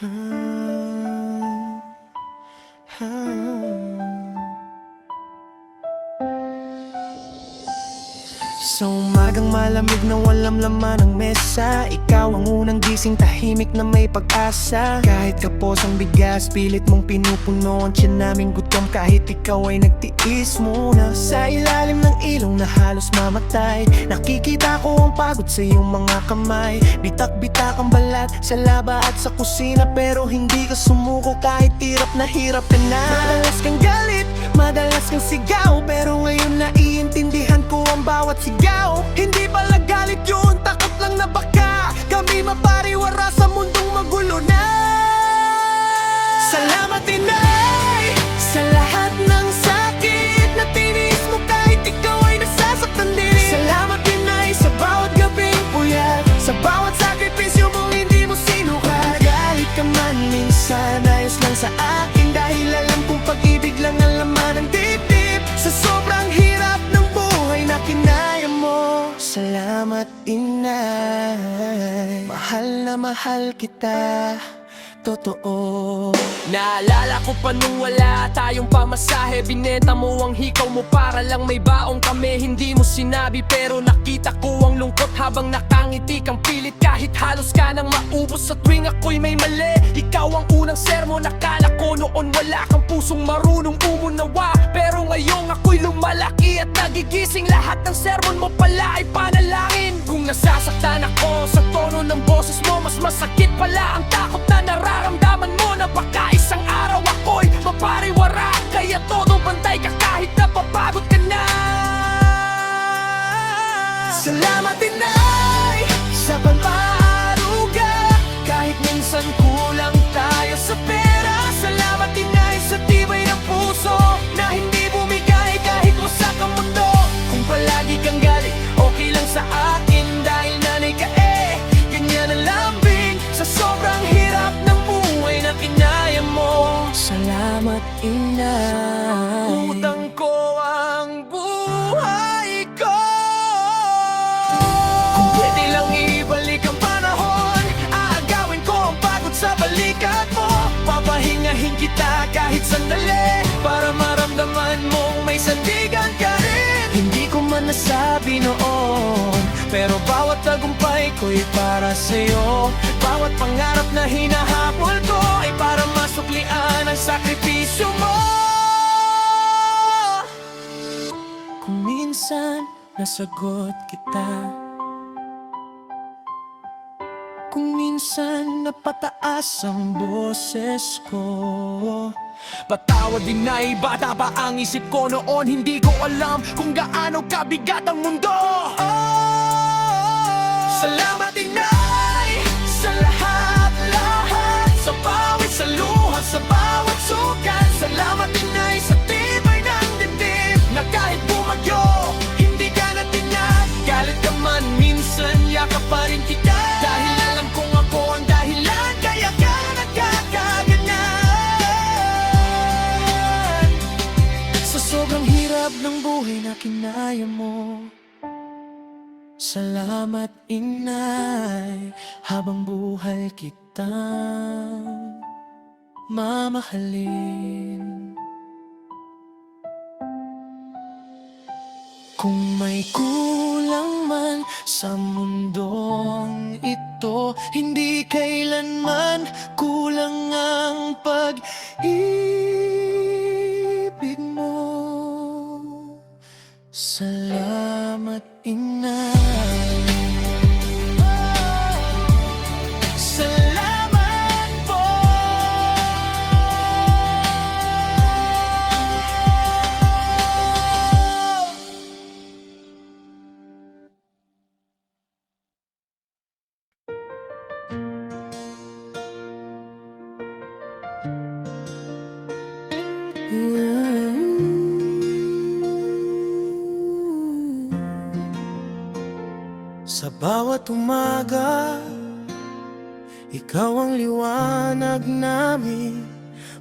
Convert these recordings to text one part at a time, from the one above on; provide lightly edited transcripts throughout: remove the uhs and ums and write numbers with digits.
Ah, ah. Sa umagang malamig na walang laman ang mesa, ikaw ang unang gising, tahimik na may pag-asa. Kahit kapos ang bigas, pilit mong pinupuno ang tiyan naming gutom. Kahit ikaw ay nagtiis muna sa ilalim ng ilong na halos mamatay. Nakikita ko ang pagod sa iyong mga kamay. Bitak-bitak ang balat sa laba at sa kusina, pero hindi ka sumuko kahit hirap na hirap ka na. Madalas kang galit, madalas kang sigaw, pero ngayon naiintindihan ko ang bawat sigaw. Hindi pala galit yun, takot lang na baka kami mapariwara sa mundong magulo na. Salamat inay sa lahat ng sakit na tiniis mo kahit ikaw ay nasasaktan din. Salamat inay sa bawat gabing puyat, sa bawat sakripisyo mong hindi mo sinukat. Galit ka man minsan, ayos lang sa akin, dahil alam kong pag-ibig lang ang laman ng dibdib. Sa sobrang hirap ng buhay na kinaya mo, salamat inay. Mahal na mahal kita, totoo. Naalala ko pa nung wala tayong pamasahe, binenta mo ang hikaw mo para lang may baong kami. Hindi mo sinabi pero nakita ko ang lungkot habang nakangiti kang pilit. Kahit halos ka nang maubos sa tuwing ako'y may mali. Ikaw ang unang sermon, nakala ko noon wala kang pusong marunong umunawa. Pero ngayong ako'y lumalaki at nagigising, lahat ng sermon mo pala ay panalangin. Kung nasasaktan ako sa tono ng boses mo, mas masakit pala ang takot na nararamdaman mo na baka isang araw ako'y mapariwara. Kaya todo bantay ka kahit napapagod ka na. Salamat inay sa pagpapaaruga, kahit minsan kulang tayo sa pera. Salamat inay sa tibay ng puso na hindi bumigay kahit wasak ang mundo. Kung palagi kang galit, okay lang sa akin, dahil nanay ka ganyan ang lambing sa sobrang hirap ng buhay na kinaya mo. Salamat inay, utang ko ang buhay ko. Kung pwede lang ibalik ang panahon, aagawin ko ang pagod sa balikat mo. Papahingahin kita kahit sandali, para maramdaman mong may sandigan ka rin. Hindi ko man nasabi noon, pero bawat tagumpay ko'y para sa'yo. Bawat pangarap na hinahabol ko ay para masuklian ang sakripisyo mo. Kung minsan nasagot kita, kung minsan napataas ang boses ko, Patawad din na bata pa ang isip ko noon. Hindi ko alam kung gaano kabigat ang mundo. salamat inay sa lahat-lahat, sa bawat sa luha, sa bawat sukat. Salamat inay sa tibay ng dibdib, na kahit bumagyo, hindi ka natinag. Galit ka man minsan, yakap pa rin kita, dahil alam kong ako ang dahilan kaya ka nagkakaganyan. Sa sobrang hirap ng buhay na kinaya mo, salamat inay, habang buhay kitang mamahalin. Kung may kulang man sa mundong ito, hindi kailanman kulang ang pag-ibig mo. Salamat inay. Salamat po. Sa bawat umaga, ikaw ang liwanag namin.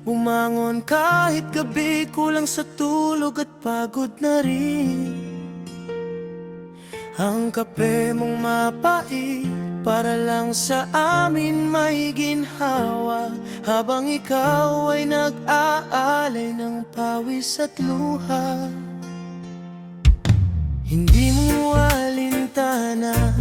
Bumangon kahit gabi, kulang sa tulog at pagod na rin. Ang kape mong mapait, para lang sa amin may ginhawa, habang ikaw ay nag-aalay ng pawis at luha. Hindi mo alintana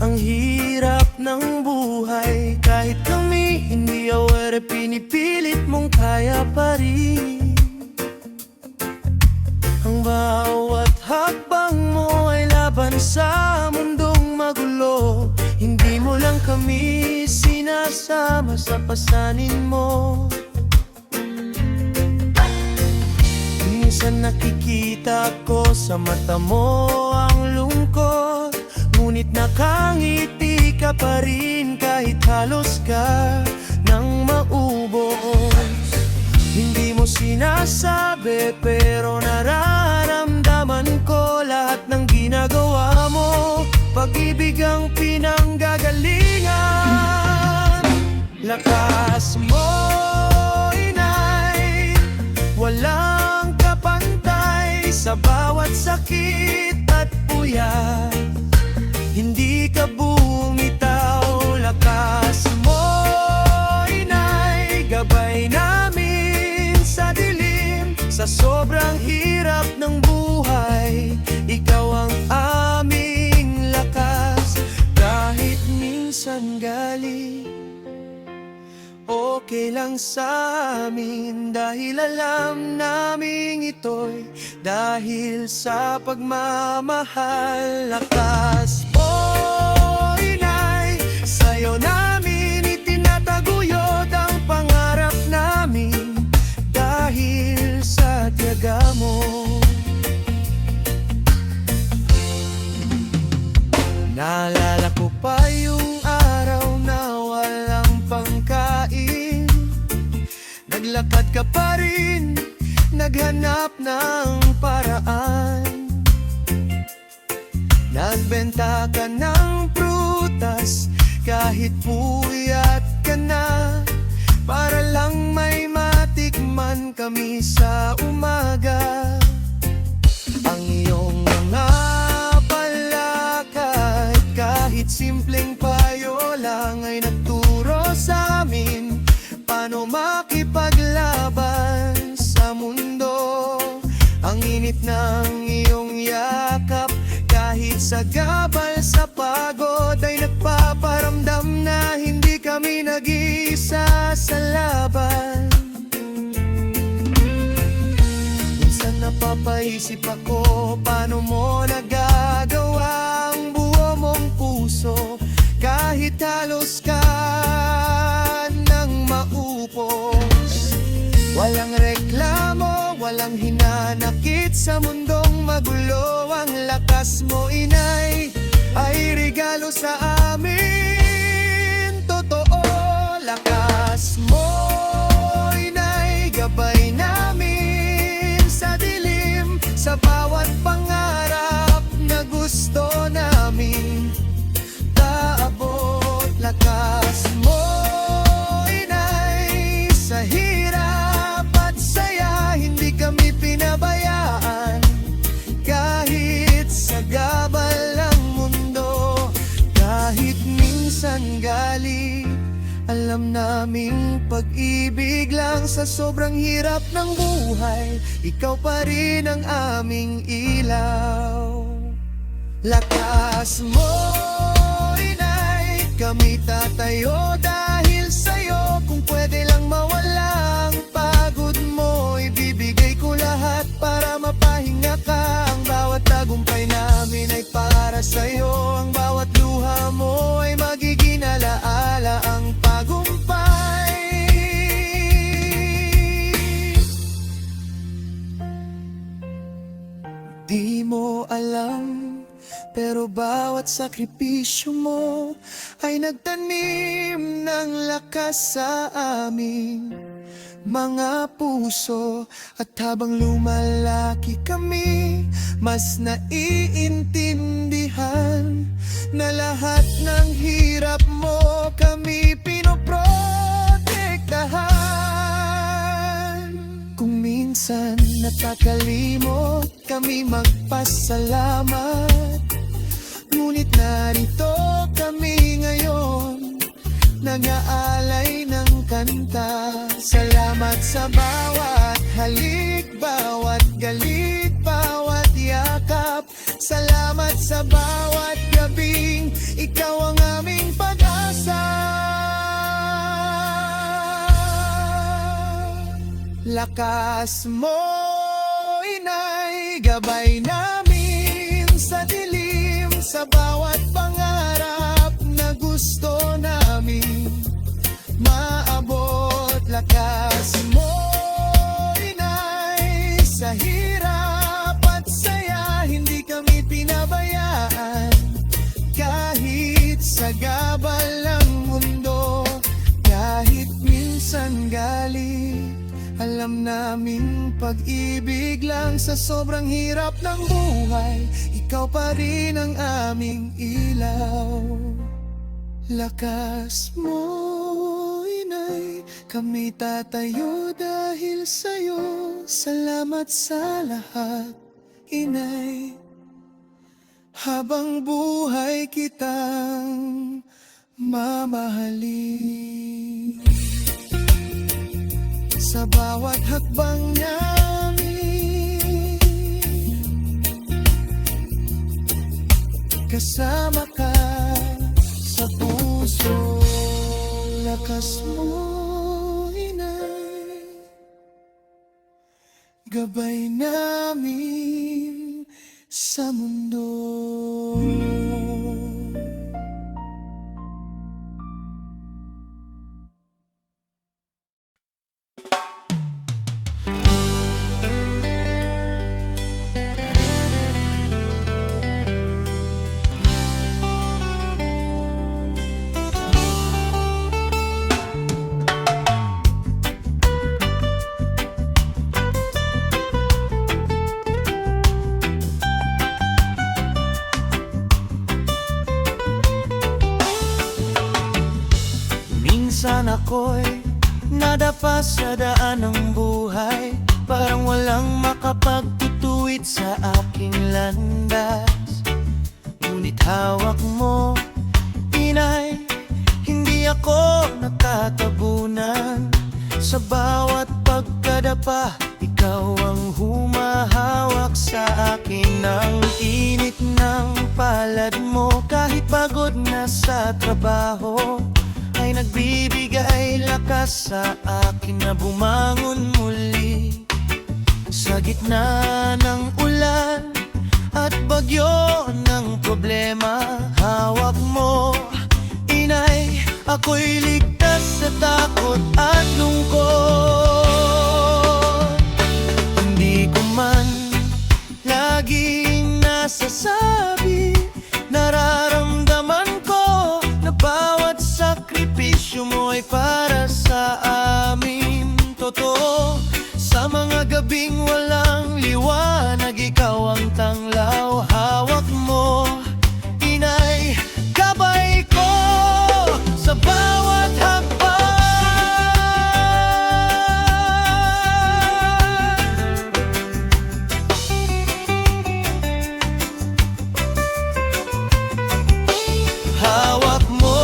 ang hirap ng buhay, kahit kami hindi aware, pinipilit mong kaya pa rin. Ang bawat hakbang mo ay laban sa mundong magulo, hindi mo lang kami sinasama sa pasanin mo. Minsan nakikita ko sa mata mo ang lungkot, ngunit nakangiti ka pa rin kahit halos ka nang maubos. Hindi mo sinasabi pero nararamdaman ko lahat ng ginagawa mo, pag-ibig ang pinanggagalingan. Lakas mo, inay, walang kapantay sa bawat sakit at puyat. Hindi ka bumitaw, lakas mo, inay, gabay namin sa dilim, sa sobrang hirap ng buhay. Ikaw ang aming lakas, kahit minsan galing okay lang sa amin, dahil alam naming ito'y dahil sa pagmamahal. Lakas mo, inay, sa'yo namin itinataguyod ang pangarap namin, dahil sa tiyaga mo. Naalala ko pa yung araw na walang pangkain, naglakad ka pa rin, naghanap ng paraan. Nagbenta ka ng prutas kahit puyat ka na, para lang may matikman kami sa umaga. Ang iyong mga palakad, kahit simpleng payo lang, ay nagturo sa amin paano makipaglaban sa mundo. Ang init ng iyong yakap, kahit sa gabal sa pagod, ay nagpaparamdam na hindi kami nag-iisa sa laban. Minsan napapaisip ako, paano mo nagagawa ang buo mong puso, kahit halos ka nang maupos. Walang reklamo, walang hinanakit sa mundong magulo. Ang lakas mo, inay, ay regalo sa amin. Totoo, lakas mo, inay, gabay namin sa dilim, sa bawat pangarap na gusto namin taabot. Lakas mo, inay, sa hirap at saya, hindi kami pinabayaan. Kahit sa gabal ng mundo, kahit minsan galit, alam naming pag-ibig lang sa sobrang hirap ng buhay. Ikaw pa rin ang aming ilaw. Lakas mo, inay, kami tatayo dahil sa'yo. Kung pwede lang mawala ang pagod mo, ibibigay ko lahat para mapahinga ka. Ang bawat tagumpay namin ay para sa'yo, ang bawat luha mo ay magiging alaala. Ang tagumpay, di mo alam, pero bawat sakripisyo mo ay nagtanim ng lakas sa aming mga puso. At habang lumalaki kami, mas naiintindihan na lahat ng hirap mo kami pinoprotektahan. Kung minsan natakalimot kami magpasalamat, ngunit narito kami ngayon, nag-aalay ng kanta. Salamat sa bawat halik, bawat galit, bawat yakap. Salamat sa bawat gabing ikaw ang aming pag-asa. Lakas mo, inay, gabay namin sa dilim, sa bawat pangarap na gusto namin maabot. Lakas mo, inay, sa hirap at saya, hindi kami pinabayaan. Kahit sa gabal ng mundo, kahit minsan galit, alam naming pag-ibig lang sa sobrang hirap ng buhay, ikaw pa rin ang aming ilaw. Lakas mo, inay, kami tatayo dahil sa'yo. Salamat sa lahat, inay, habang buhay kitang mamahalin. Sa bawat hakbang namin, kasama ka sa puso. Lakas mo, inay, gabay namin sa mundo. Minsan ako'y nadapa sa daan ng buhay, parang walang makapagtutuwid sa aking landas. Ngunit hawak mo, inay, hindi ako nakatabunan. Sa bawat pagkadapa, ikaw ang humahawak sa akin. Ang init ng palad mo, kahit pagod na sa trabaho, ay nagbibigay lakas sa akin na bumangon muli. Sa gitna ng ulan at bagyo ng problema, hawak mo, inay, ako'y ligtas sa takot at lungkot. Hindi ko man laging nasasabi, nararamdaman ko na bawat sakripisyo mo ay para sa amin. Totoo, sa mga gabing walang liwanag, ikaw ang tanglaw. Hawak mo, inay, gabay ko sa bawat hakbang. Hawak mo,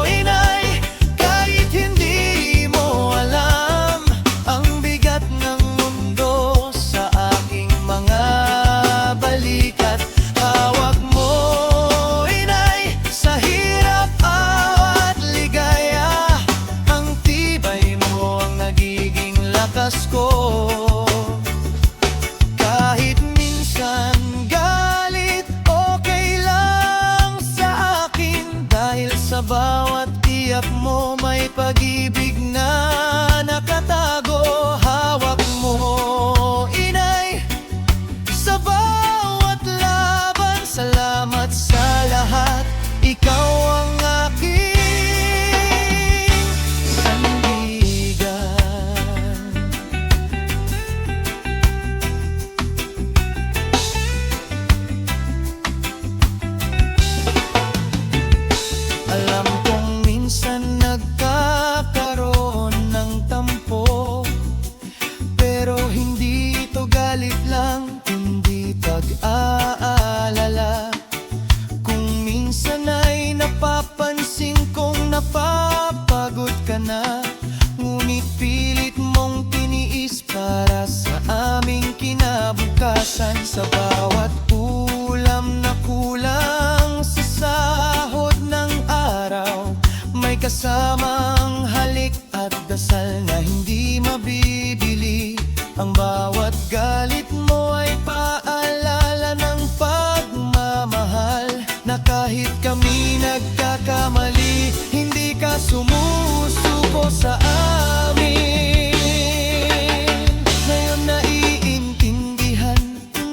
inay, kahit hindi mo alam ang bigat ng mundo sa aking mga balikat. Hawak mo, inay, sa hirap at ligaya, ang tibay mo ang nagiging lakas ko. Kahit minsan galit, okay lang sa akin, dahil sa bawat tiyak mo may pag-ibig na nakatago. Hawak mo, inay, sa bawat laban, salamat sa lahat, ikaw ang aking sandigan. Alam kong minsan nagkakaroon na. Ngunit pilit mong tiniis para sa aming kinabukasan. Sa bawat ulam na kulang sa sahod ng araw, may kasamang halik at dasal na hindi mabibili. Ang bawat galit mo ay paalala ng pagmamahal, na kahit kami nagkakamali, hindi ka sumusuko sa amin. Ngayon naiintindihan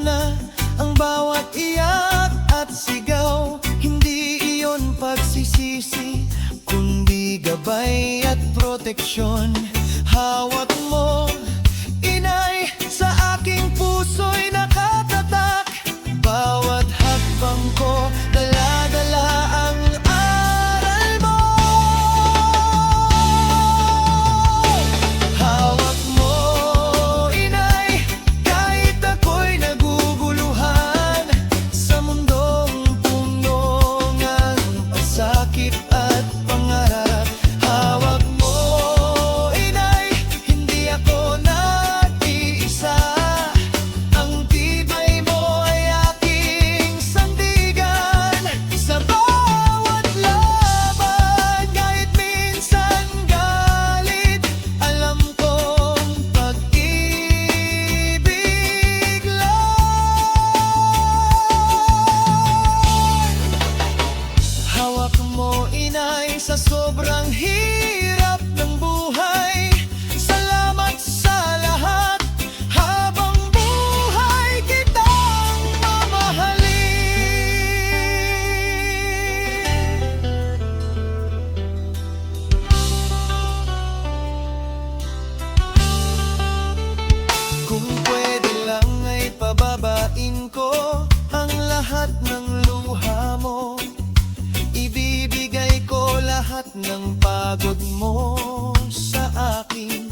na ang bawat iyak at sigaw, hindi iyon pagsisisi, kundi gabay at proteksyon. Hawak mo, inay, sa aking puso'y nakatatak. Bawat hakbang ko, dala-dala ang aral mo. Hawak mo, inay, kahit ako'y naguguluhan sa mundong puno ng pasakit at pangarap. Hawak mo, inay, hindi ako nag-iisa. Ang tibay mo ay aking sandigan sa bawat laban. Kahit minsan galit, alam kong pag-ibig lang. Hawak mo, inay, sa sobrang hirap ng buhay. Salamat sa lahat, habang buhay kitang mamahalin. Kung pwede lang ay pababain ko ang lahat ng luha mo. Ibibigay ko lahat ng pagod mo sa akin,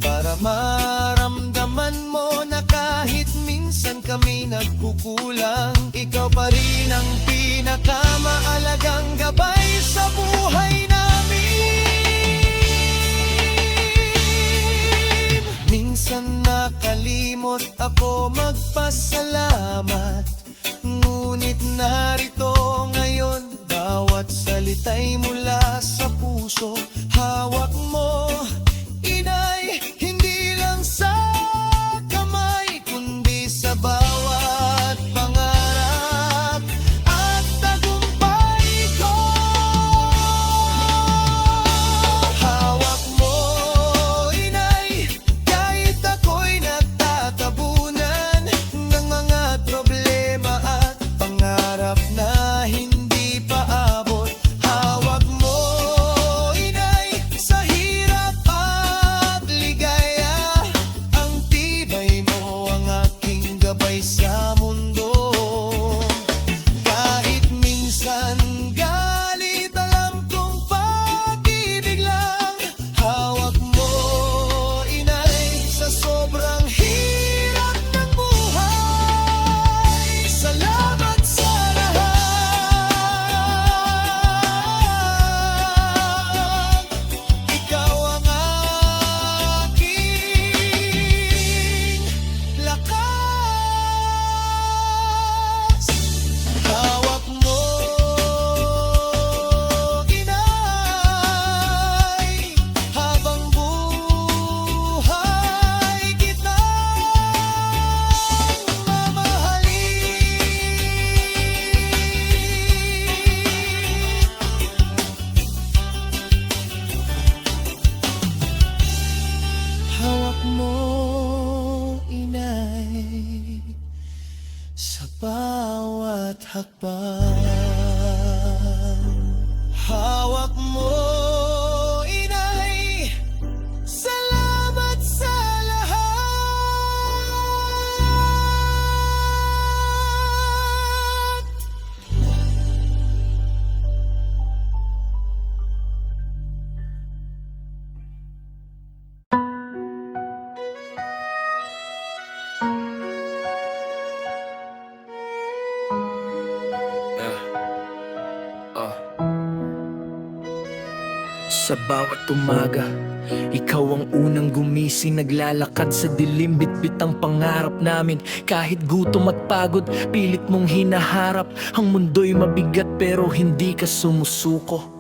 para maramdaman mo na kahit minsan kami nagkukulang, ikaw pa rin ang pinakamaalagang gabay sa buhay namin. Minsan nakalimot ako magpasalamat, ngunit narito ngayon, bawat salita'y mula sa puso. Hawak mo, inay, hindi lang sa kamay, kundi sa bawat pangarap at tagumpay ko. Hawak mo, inay, kahit ako'y nagtatabunan ng mga problema at pangarap na hindi paabot. Hawak mo, inay, sa hirap at ligaya. Ang tibay mo ang aking gabay sa mundo. Kahit minsan galit, alam kong pag-ibig lang. Hawak mo, inay, sa sobrang hirap ng buhay. Salamat sa lahat, ikaw ang aking lakas. Hawak mo, inay, habang buhay kitang mamahalin. Hawak mo, inay, sa bawat hakbang. Hawak mo, inay, salamat sa lahat. Sa bawat umaga, ikaw ang unang gumising. Naglalakad sa dilim, bitbit ang pangarap namin. Kahit gutom at pagod, pilit mong hinaharap. Ang mundo'y mabigat pero hindi ka sumusuko.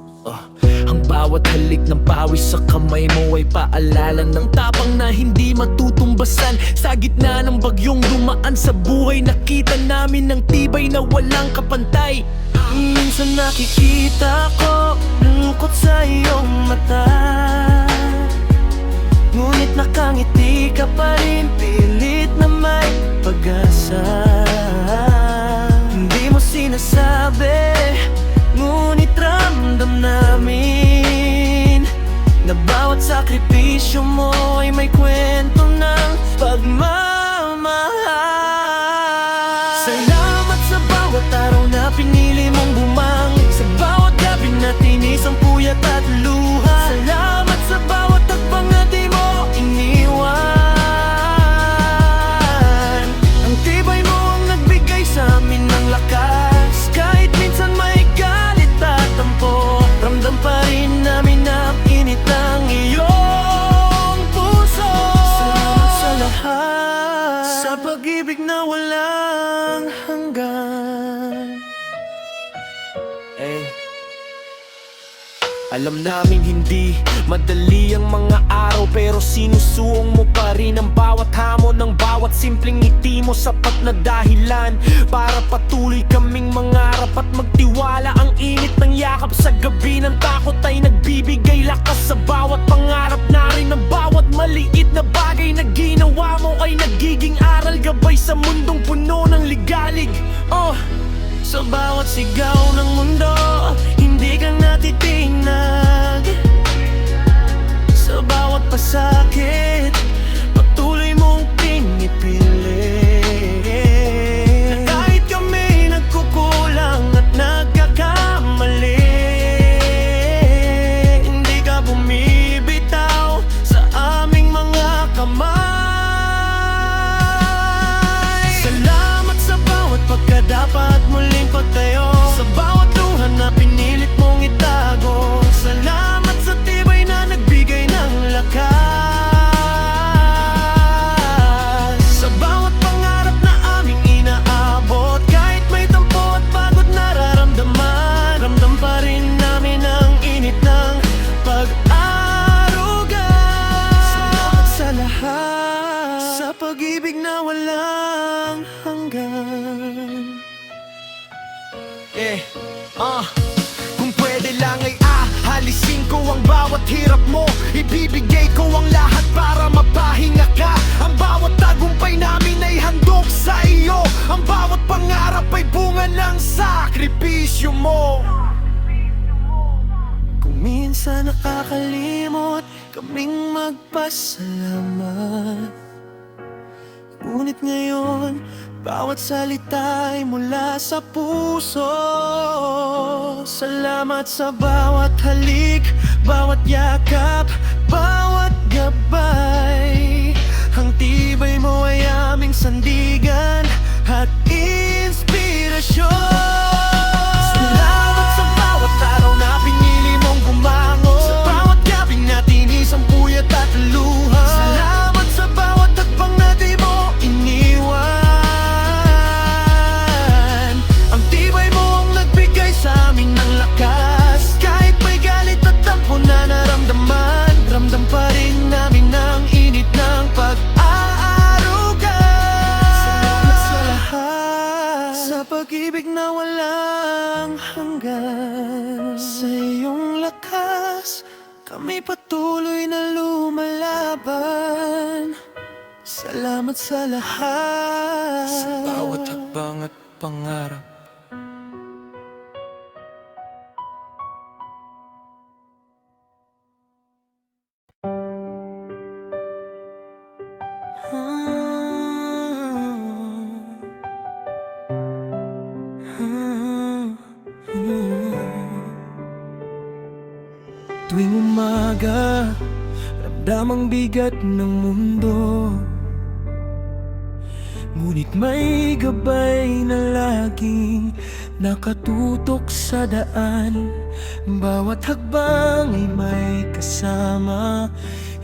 Ang bawat halik ng pawis sa kamay mo ay paalala ng tapang na hindi matutumbasan. Sa gitna ng bagyong dumaan sa buhay, nakita namin ng tibay na walang kapantay. Minsan nakikita ko lungkot sa iyong mata, ngunit nakangiti ka pa rin, pilit na may pag-asa. Hindi mo sinasabi, ngunit ramdam namin na bawat sakripisyo mo ay may kwento ng pagmamahal. Salamat sa bawat araw na pinili mong bumangon, sa bawat gabi na tinis ang puyat at luha. Salamat sa bawat tagbang na di mo iniwan. Ang tibay mo ang nagbigay sa amin ng lakas. Kahit minsan may galit at tampo, ramdam pa rin namin ang init ng iyong puso. Salamat sa lahat, sa pag-ibig na walang hanggan. Alam namin hindi madali ang mga araw, pero sinusuong mo pa rin ang bawat hamon. Ng bawat simpleng ngiti mo sapat na dahilan para patuloy kaming mangarap at magtiwala. Ang init ng yakap sa gabi ng takot ay nagbibigay lakas sa bawat pangarap narin. Ang bawat maliit na bagay na ginawa mo ay nagiging aral, gabay sa mundong puno ng ligalig. Sa bawat sigaw ng mundo, hindi ka natitinag. Sa bawat pasakit, patuloy mong pinipilit. Kahit kami nagkukulang at nagkakamali, hindi ka bumibitaw sa aming mga kamay. Salamat sa bawat pagkadapat muling pagtayo, sa bawat luha na pinilit mong itago. Salamat sa tibay na nagbigay ng lakas, sa bawat pangarap na aming inaabot. Kahit may tampo at pagod nararamdaman, ramdam pa rin namin ang init ng pag-aaruga. Salamat sa lahat, sa pag-ibig na walang hanggan. Kung pwede lang ay halisin ko ang bawat hirap mo, ibibigay ko ang lahat para mapahinga ka. Ang bawat tagumpay namin ay handog sa iyo, ang bawat pangarap ay bunga ng sakripisyo mo. Kung minsan nakakalimot kaming magpasalamat, ngunit ngayon bawat salita ay mula sa puso. Salamat sa bawat halik, bawat yakap, bawat gabay. Ang tibay mo ay aming sandigan at inspirasyon. Salamat sa bawat araw na pinili mong bumangon, sa bawat gabi na tinis ang puyat at luha. Salamat sa bawat tagbang na di mo iniwan. Ang tibay mo ang nagbigay sa amin ng lakas. Kahit may galit at tampo na naramdaman, ramdam pa rin namin ang init ng pag-aaruga. Salamat sa lahat, sa pag-ibig na walang hanggan. Sa iyong lakas, kami patuloy na lumalaban. Salamat sa lahat, sa bawat hakbang at pangarap. Tuwing umaga, ramdam ang bigat ng mundo, ngunit may gabay na laging nakatutok sa daan. Bawat hakbang ay may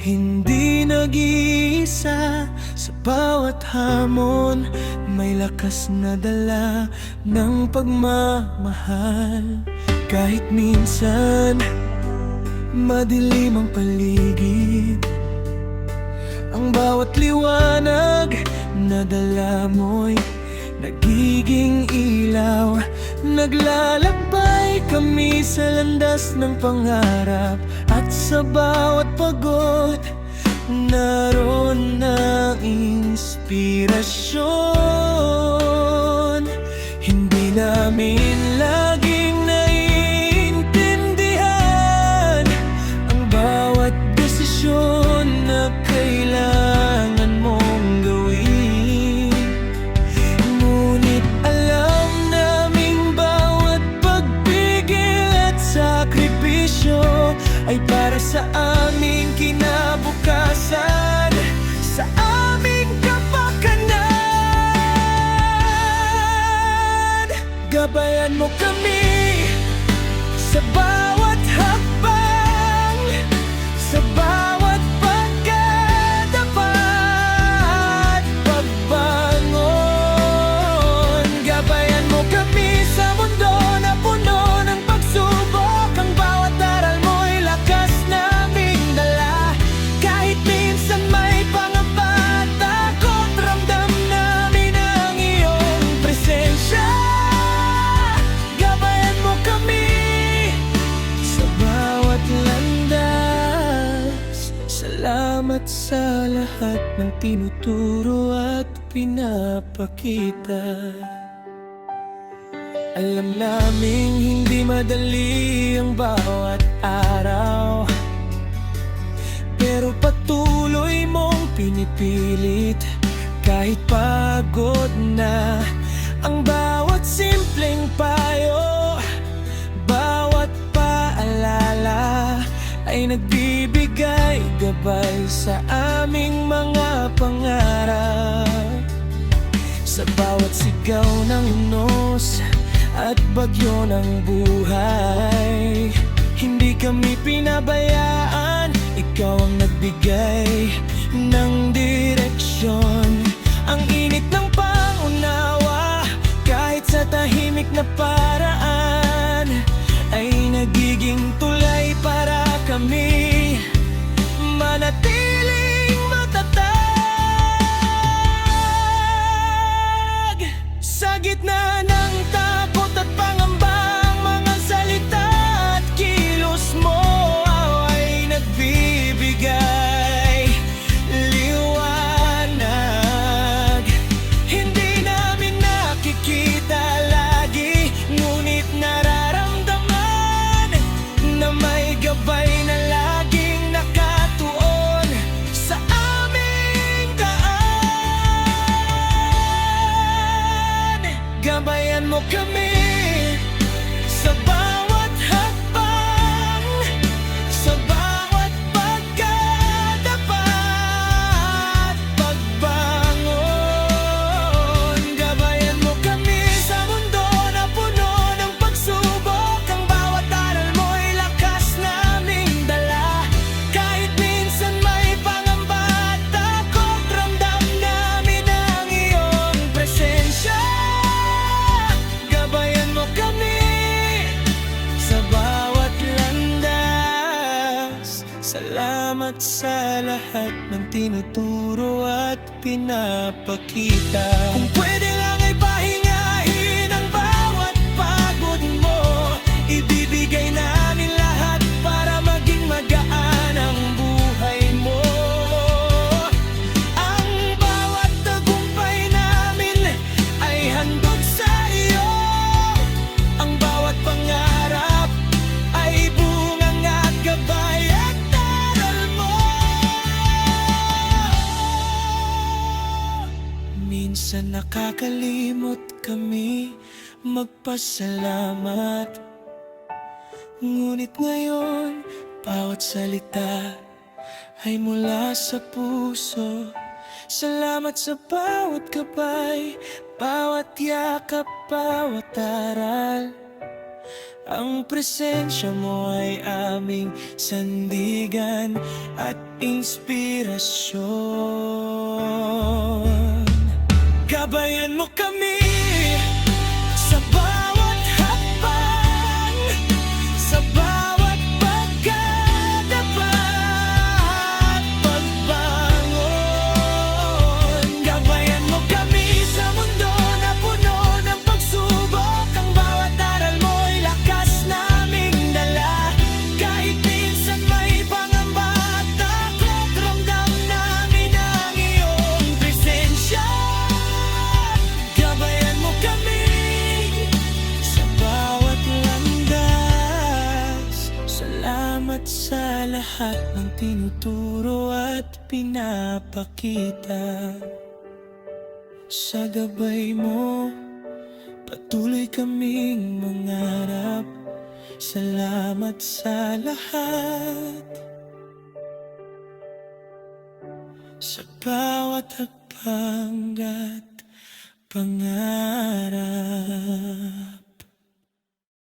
Hindi nag-iisa sa bawat hamon, may lakas na dala ng pagmamahal. Kahit minsan madilim ang paligid, ang bawat liwanag na dala mo'y nagiging ilaw. Naglalakbay kami sa landas ng pangarap, at sa bawat pagod naroon ang inspirasyon. Hindi namin laging naiintindihan ang bawat desisyon na kailangan mong gawin, ngunit alam naming bawat pagpigil at sakripisyo ay para sa aming kinabukasan, sa aming kapakanan. Gabayan mo kami sa bawat hakbang, sa bawat pagkadapa at pagbangon. Gabayan mo kami sa mundo na puno ng pagsubok, ang bawat aral mo'y lakas naming dala. Kahit minsan may pangamba at takot, ramdam namin ang iyong presensya. Gabayan mo kami sa bawat landas. Salamat sa lahat ng tinuturo at pinapakita. Alam naming hindi madali ang bawat araw, pero patuloy mong pinipilit kahit pagod na. Ang bawat simpleng payo, bawat paalala ay nagbibigay gabay sa aming mga pangarap. Sa bawat sigaw ng unos at bagyo ng buhay, hindi kami pinabayaan. Ikaw ang nagbigay ng direksyon, ang init ng pangunawa. Kahit sa tahimik na paraan ay nagiging tulay para kami manatiling matatag. Sa gitna ng takot at pangamba, ang mga salita at kilos mo ay nagbibigay liwanag. Hindi namin nakikita lagi, ngunit nararamdaman na may gabay na laging nakatuon sa aming daan. Gabayan mo kami sa bawat hakbang, sa bawat pagkadapa at pagbangon. Gabayan mo kami sa mundo na puno ng pagsubok, ang bawat aral mo'y lakas naming dala. Kahit minsan may pangamba at takot, ramdam namin ang iyong presensya. Gabayan mo kami sa bawat landas. Salamat sa lahat ng tinuturo at pinapakita. Kung pwede lang ay pahingahin ang bawat pagod mo, ibibigay namin lahat para maging magaan ang buhay mo. Ang bawat tagumpay namin ay handog sa iyo, ang bawat pangarap ay bungang at gabay at aral mo. Minsan nakakalimot kami magpasalamat, ngunit ngayon bawat salita ay mula sa puso. Salamat sa bawat gabay, bawat yakap, bawat aral. Ang presensya mo ay aming sandigan at inspirasyon. Gabayan mo kami sa bawat hakbang, sa bawat pagkadapa at pagbangon. Gabayan mo kami sa mundo na puno ng pagsubok. Ang bawat aral mo'y lakas naming dala. Kahit minsan may pangamba at takot, ramdam namin ang iyong presensya. Gabayan mo kami sa bawat landas. Salamat sa lahat ng tinuturo at pinapakita. Sa gabay mo, patuloy kaming mangarap. Salamat sa lahat, sa bawat hakbang at pangarap.